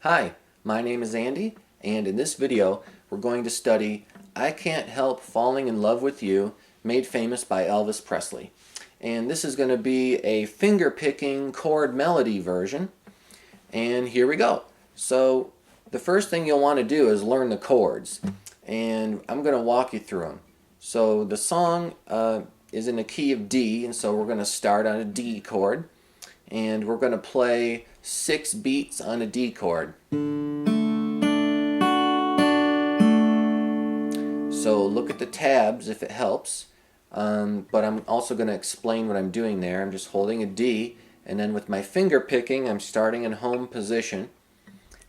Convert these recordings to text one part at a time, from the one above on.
Hi, my name is Andy, and in this video we're going to study I Can't Help Falling in Love with You, made famous by Elvis Presley. And this is going to be a finger-picking chord melody version, and here we go. So the first thing you'll want to do is learn the chords, and I'm going to walk you through them. So the song is in the key of D, and so we're going to start on a D chord, and we're going to play 6 beats on a D chord. So look at the tabs if it helps, but I'm also going to explain what I'm doing there. I'm just holding a D, and then with my finger picking I'm starting in home position,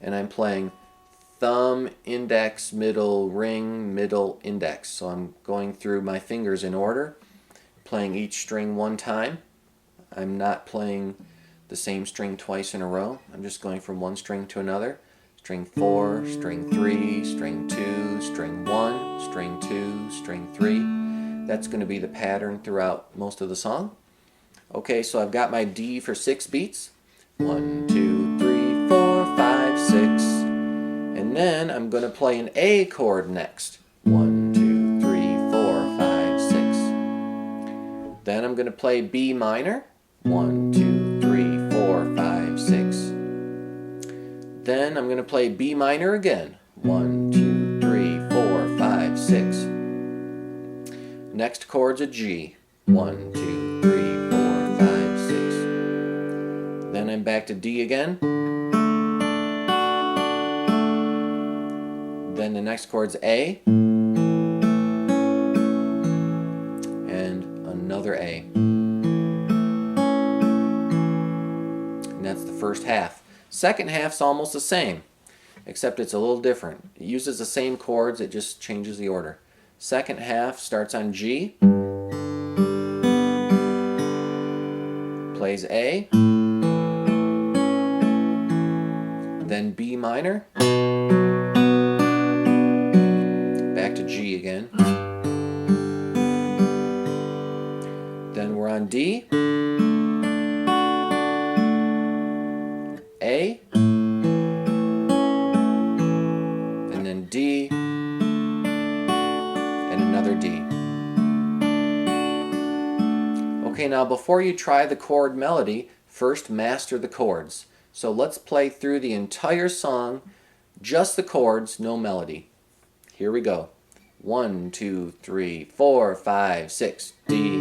and I'm playing thumb, index, middle, ring, middle, index. So I'm going through my fingers in order, playing each string one time. I'm not playing the same string twice in a row. I'm just going from one string to another. String 4, string 3, string 2, string 1, string 2, string 3. That's going to be the pattern throughout most of the song. Okay, so I've got my D for 6 beats. 1, 2, 3, 4, 5, 6. And then I'm going to play an A chord next. 1, 2, 3, 4, 5, 6. Then I'm going to play B minor. 1, 2, 3, 4, 5, 6. Then I'm going to play B minor again. 1, 2, 3, 4, 5, 6. Next chord's a G. 1, 2, 3, 4, 5, 6. Then I'm back to D again. Then the next chord's A. And another A. And that's the first half. Second half's almost the same, except it's a little different. It uses the same chords, it just changes the order. Second half starts on G, plays A, then B minor, back to G again. Then we're on D, A, and then D, and another D. Okay, now before you try the chord melody, first master the chords. So let's play through the entire song, just the chords, no melody. Here we go. 1, 2, 3, 4, 5, 6. D,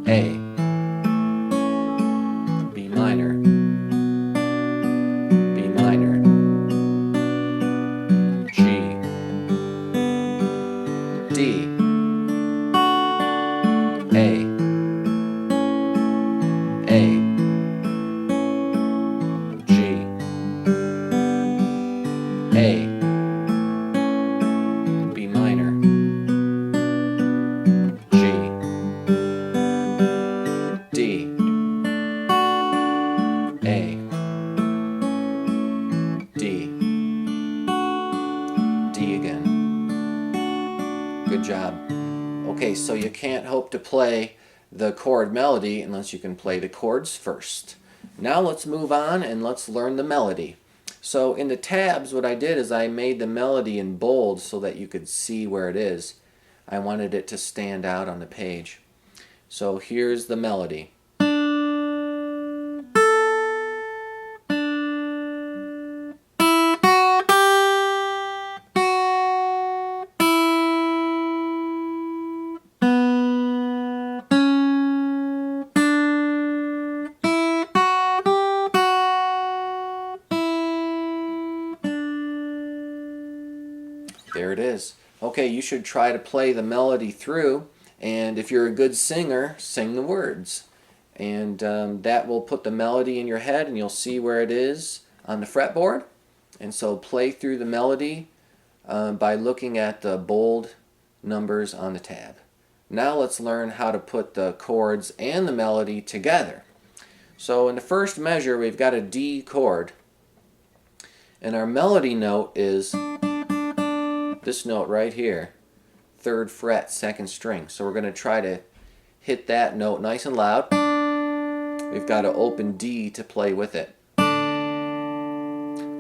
A, B minor, B minor, G, D, A, G, A, B minor, G, D, A, D, D again. Good job. Okay, so you can't hope to play the chord melody unless you can play the chords first. Now let's move on and let's learn the melody. So in the tabs, what I did is I made the melody in bold so that you could see where it is. I wanted it to stand out on the page. So here's the melody. There it is. Okay, you should try to play the melody through, and if you're a good singer, sing the words. And that will put the melody in your head, and you'll see where it is on the fretboard. And so play through the melody by looking at the bold numbers on the tab. Now let's learn how to put the chords and the melody together. So in the first measure, we've got a D chord, and our melody note is this note right here, 3rd fret, 2nd string. So we're going to try to hit that note nice and loud. We've got to open D to play with it.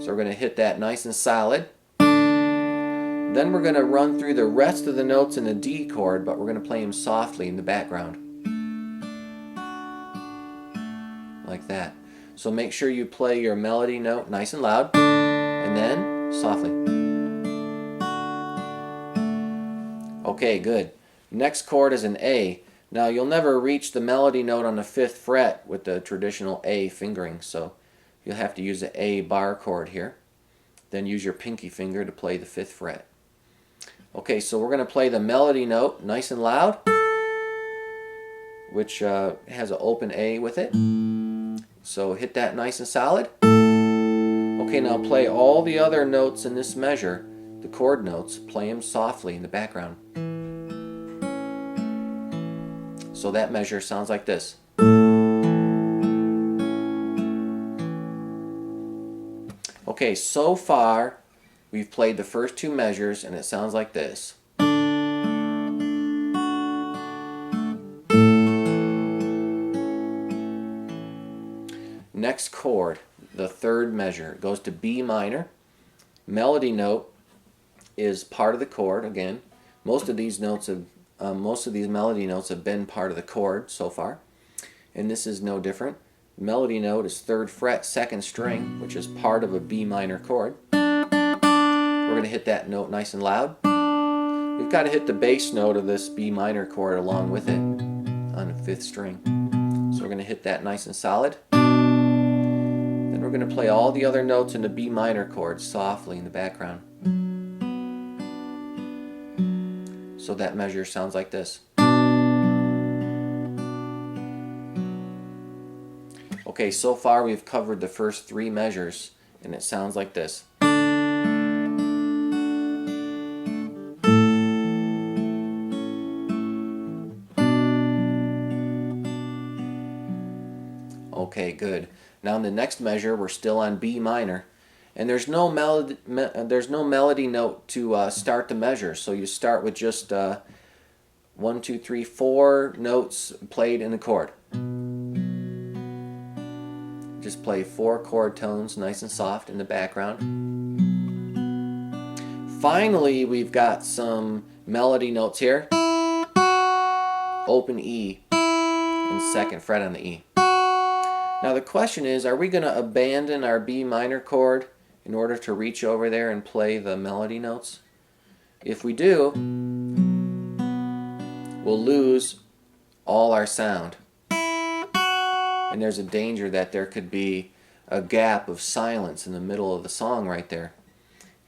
So we're going to hit that nice and solid. Then we're going to run through the rest of the notes in the D chord, but we're going to play them softly in the background. Like that. So make sure you play your melody note nice and loud, and then softly. Okay, good. Next chord is an A. Now you'll never reach the melody note on the 5th fret with the traditional A fingering, so you'll have to use the A bar chord here. Then use your pinky finger to play the 5th fret. Okay, so we're going to play the melody note nice and loud, which has an open A with it. So hit that nice and solid. Okay, now play all the other notes in this measure, the chord notes, play them softly in the background. So that measure sounds like this. Okay, so far we've played the first 2 measures and it sounds like this. Next chord, the 3rd measure, goes to B minor. Melody note is part of the chord again. Most of these melody notes have been part of the chord so far, and this is no different. Melody note is 3rd fret, 2nd string, which is part of a B minor chord. We're going to hit that note nice and loud. We've got to hit the bass note of this B minor chord along with it on the 5th string. So we're going to hit that nice and solid. Then we're going to play all the other notes in the B minor chord softly in the background. So that measure sounds like this. Okay, so far we've covered the first 3 measures and it sounds like this. Okay, good. Now in the next measure we're still on B minor, and there's no melody note to start the measure, so you start with just 1, 2, 3, 4 notes played in a chord. Just play 4 chord tones nice and soft in the background. Finally, we've got some melody notes here. Open E and 2nd fret on the E. Now the question is, are we going to abandon our B minor chord in order to reach over there and play the melody notes? If we do, we'll lose all our sound. And there's a danger that there could be a gap of silence in the middle of the song right there.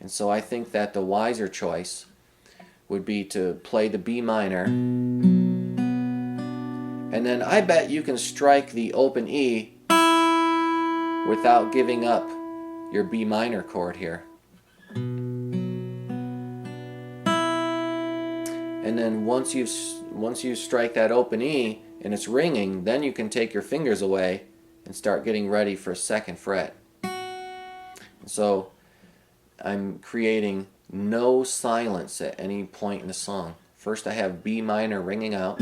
And so I think that the wiser choice would be to play the B minor, and then I bet you can strike the open E without giving up your B minor chord here. And then once you strike that open E and it's ringing, then you can take your fingers away and start getting ready for 2nd fret. So I'm creating no silence at any point in the song. First I have B minor ringing out.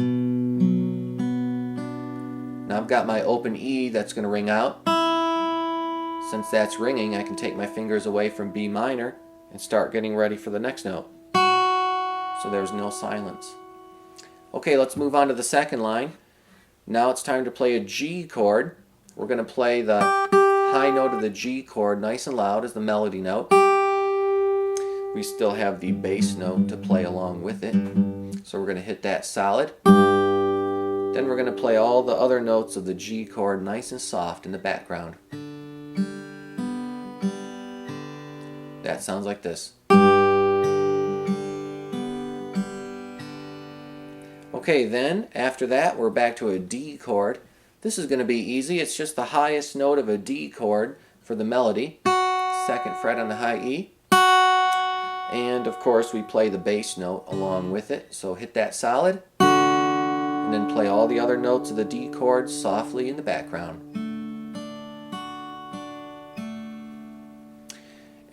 Now I've got my open E that's going to ring out. Since that's ringing, I can take my fingers away from B minor and start getting ready for the next note. So there's no silence. Okay, let's move on to the 2nd line. Now it's time to play a G chord. We're going to play the high note of the G chord nice and loud as the melody note. We still have the bass note to play along with it. So we're going to hit that solid. Then we're going to play all the other notes of the G chord nice and soft in the background. That sounds like this. Okay, then after that we're back to a D chord. This is going to be easy. It's just the highest note of a D chord for the melody. 2nd fret on the high E. And of course we play the bass note along with it. So hit that solid. And then play all the other notes of the D chord softly in the background.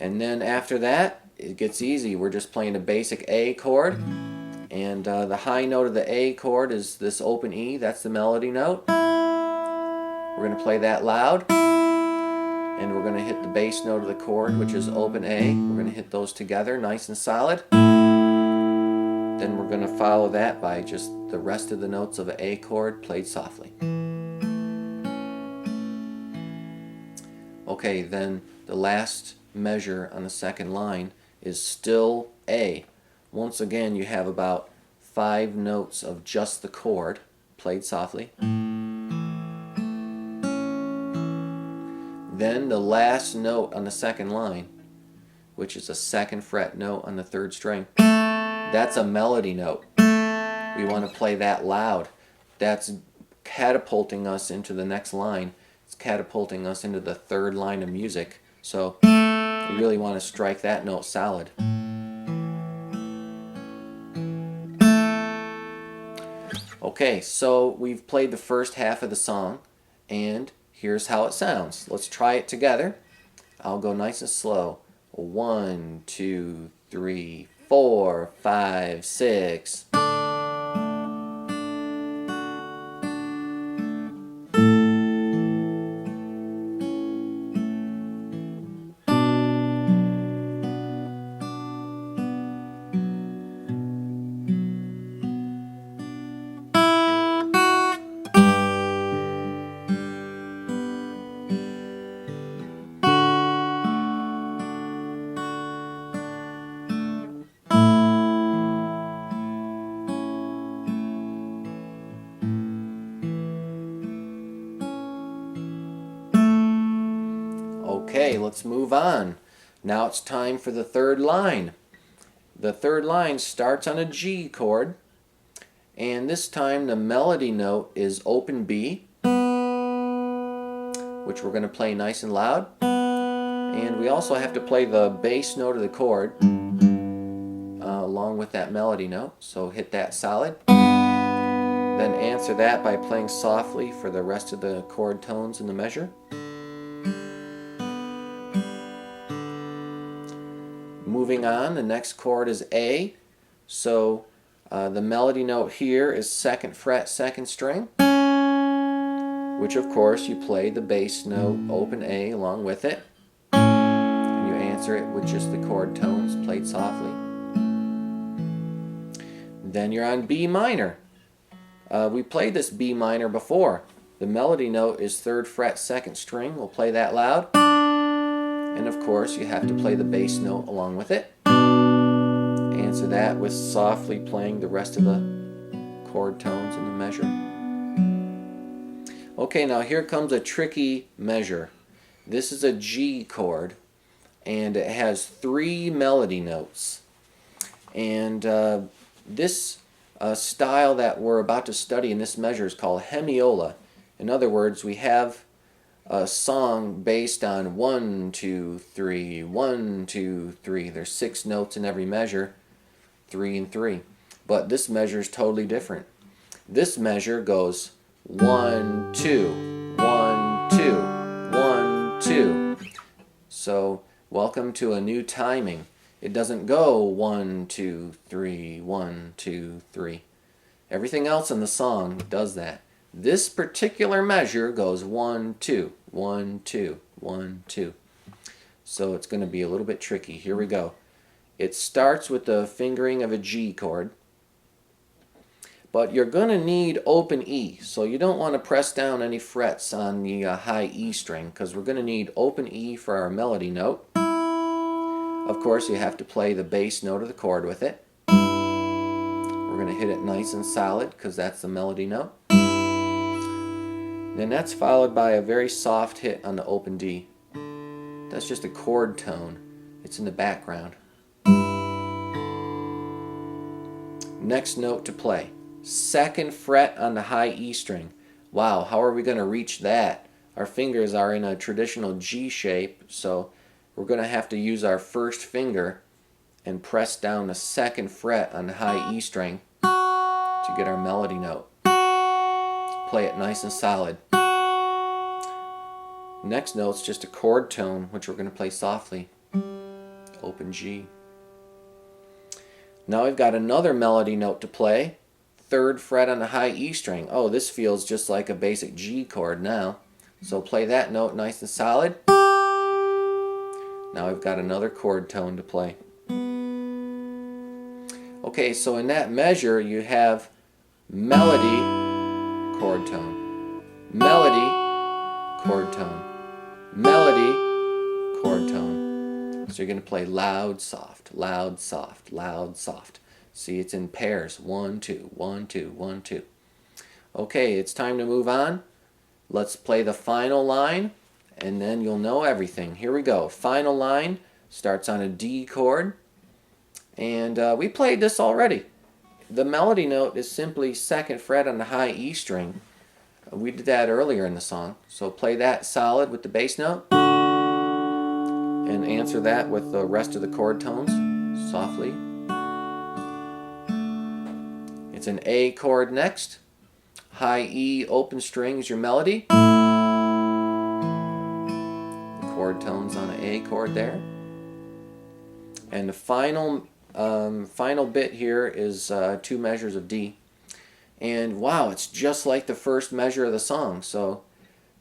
And then after that, it gets easy. We're just playing a basic A chord. And the high note of the A chord is this open E. That's the melody note. We're going to play that loud. and we're going to hit the bass note of the chord, which is open A. We're going to hit those together nice and solid. Then we're going to follow that by just the rest of the notes of an A chord played softly. Okay, then the last measure on the second line is still A. Once again, you have about 5 notes of just the chord played softly. Then the last note on the second line, which is a 2nd fret note on the 3rd string, that's a melody note. We want to play that loud. That's catapulting us into the next line. It's catapulting us into the 3rd line of music. So you really want to strike that note solid. Okay, so we've played the first half of the song, and here's how it sounds. Let's try it together. I'll go nice and slow. 1, 2, 3, 4, 5, 6. Okay, let's move on. Now it's time for the 3rd line. The 3rd line starts on a G chord, and this time the melody note is open B, which we're going to play nice and loud. And we also have to play the bass note of the chord along with that melody note, so hit that solid. Then answer that by playing softly for the rest of the chord tones in the measure. Moving on, the next chord is A, so the melody note here is 2nd fret 2nd string, which of course you play the bass note open A along with it, and you answer it with just the chord tones played softly. Then you're on B minor. We played this B minor before. The melody note is 3rd fret 2nd string. We'll play that loud. And of course you have to play the bass note along with it. Answer that with softly playing the rest of the chord tones in the measure. Okay, now here comes a tricky measure. This is a G chord, and it has 3 melody notes. And this style that we're about to study in this measure is called hemiola. In other words, we have a song based on 1, 2, 3, 1, 2, 3. There's 6 notes in every measure, 3 and 3. But this measure is totally different. This measure goes 1, 2, 1, 2, 1, 2. So welcome to a new timing. It doesn't go 1, 2, 3, 1, 2, 3. Everything else in the song does that. This particular measure goes 1, 2, 1, 2, 1, 2. So it's going to be a little bit tricky. Here we go. It starts with the fingering of a G chord, but you're going to need open E. So you don't want to press down any frets on the high E string, because we're going to need open E for our melody note. Of course, you have to play the bass note of the chord with it. We're going to hit it nice and solid because that's the melody note. Then that's followed by a very soft hit on the open D. That's just a chord tone. It's in the background. Next note to play. 2nd fret on the high E string. Wow, how are we going to reach that? Our fingers are in a traditional G shape, so we're going to have to use our first finger and press down the 2nd fret on the high E string to get our melody note. Play it nice and solid. Next note's just a chord tone, which we're going to play softly. Open G. Now we've got another melody note to play. 3rd fret on the high E string. Oh, this feels just like a basic G chord now. So play that note nice and solid. Now I've got another chord tone to play. Okay, so in that measure you have melody, chord tone, melody, chord tone, melody, chord tone. So you're going to play loud, soft, loud, soft, loud, soft. See, it's in pairs. 1, 2, 1, 2, 1, 2. Okay, it's time to move on. Let's play the final line, and then you'll know everything. Here we go. Final line starts on a D chord, and we played this already. The melody note is simply 2nd fret on the high E string. We did that earlier in the song. So play that solid with the bass note, and answer that with the rest of the chord tones softly. It's an A chord next. High E open string is your melody. Chord tones on an A chord there. And the final bit here is 2 measures of D. And wow, it's just like the first measure of the song. So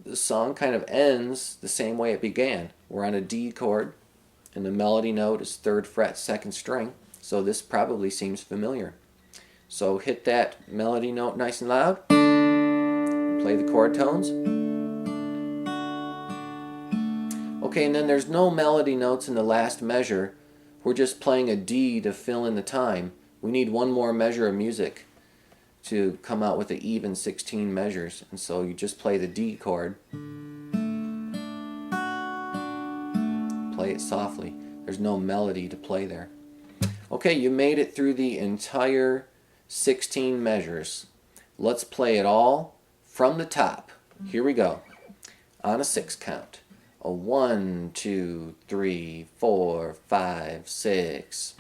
the song kind of ends the same way it began. We're on a D chord, and the melody note is 3rd fret, 2nd string. So this probably seems familiar. So hit that melody note nice and loud. Play the chord tones. Okay, and then there's no melody notes in the last measure. We're just playing a D to fill in the time. We need one more measure of music to come out with an even 16 measures. And so you just play the D chord. Play it softly. There's no melody to play there. Okay, you made it through the entire 16 measures. Let's play it all from the top. Here we go. On a 6 count. A 1, 2, 3, 4, 5, 6.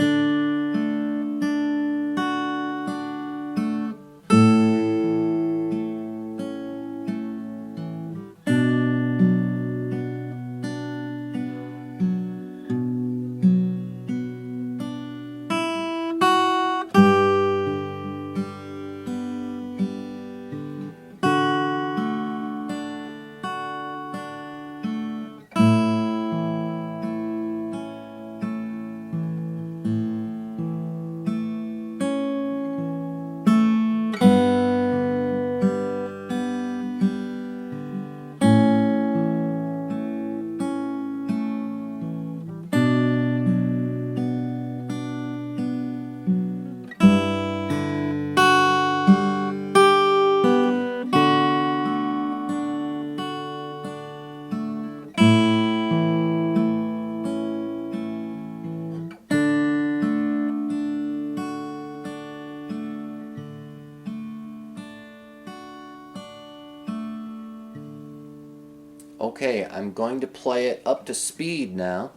Okay, I'm going to play it up to speed now.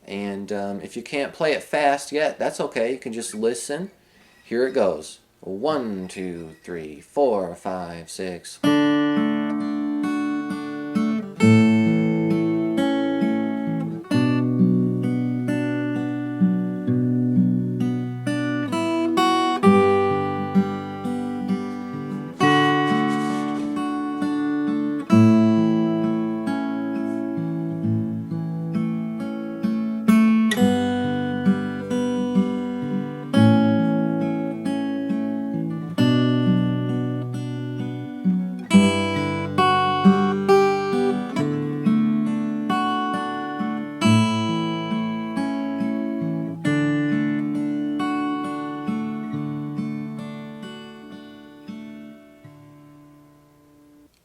And if you can't play it fast yet, that's okay. You can just listen. Here it goes. 1, 2, 3, 4, 5, 6.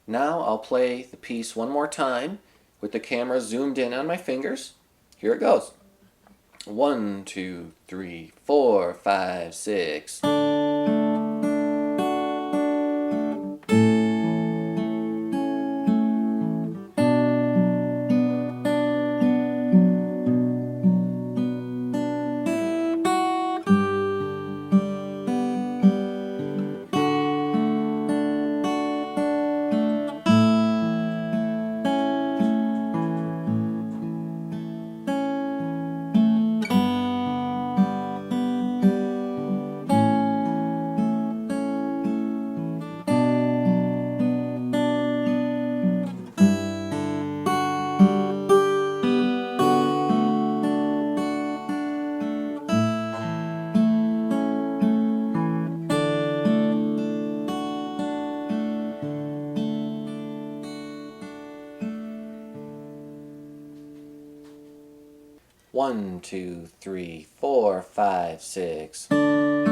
Now I'll play the piece one more time with the camera zoomed in on my fingers. Here it goes. 1, 2, 3, 4, 5, 6. 1, 2, 3, 4, 5, 6.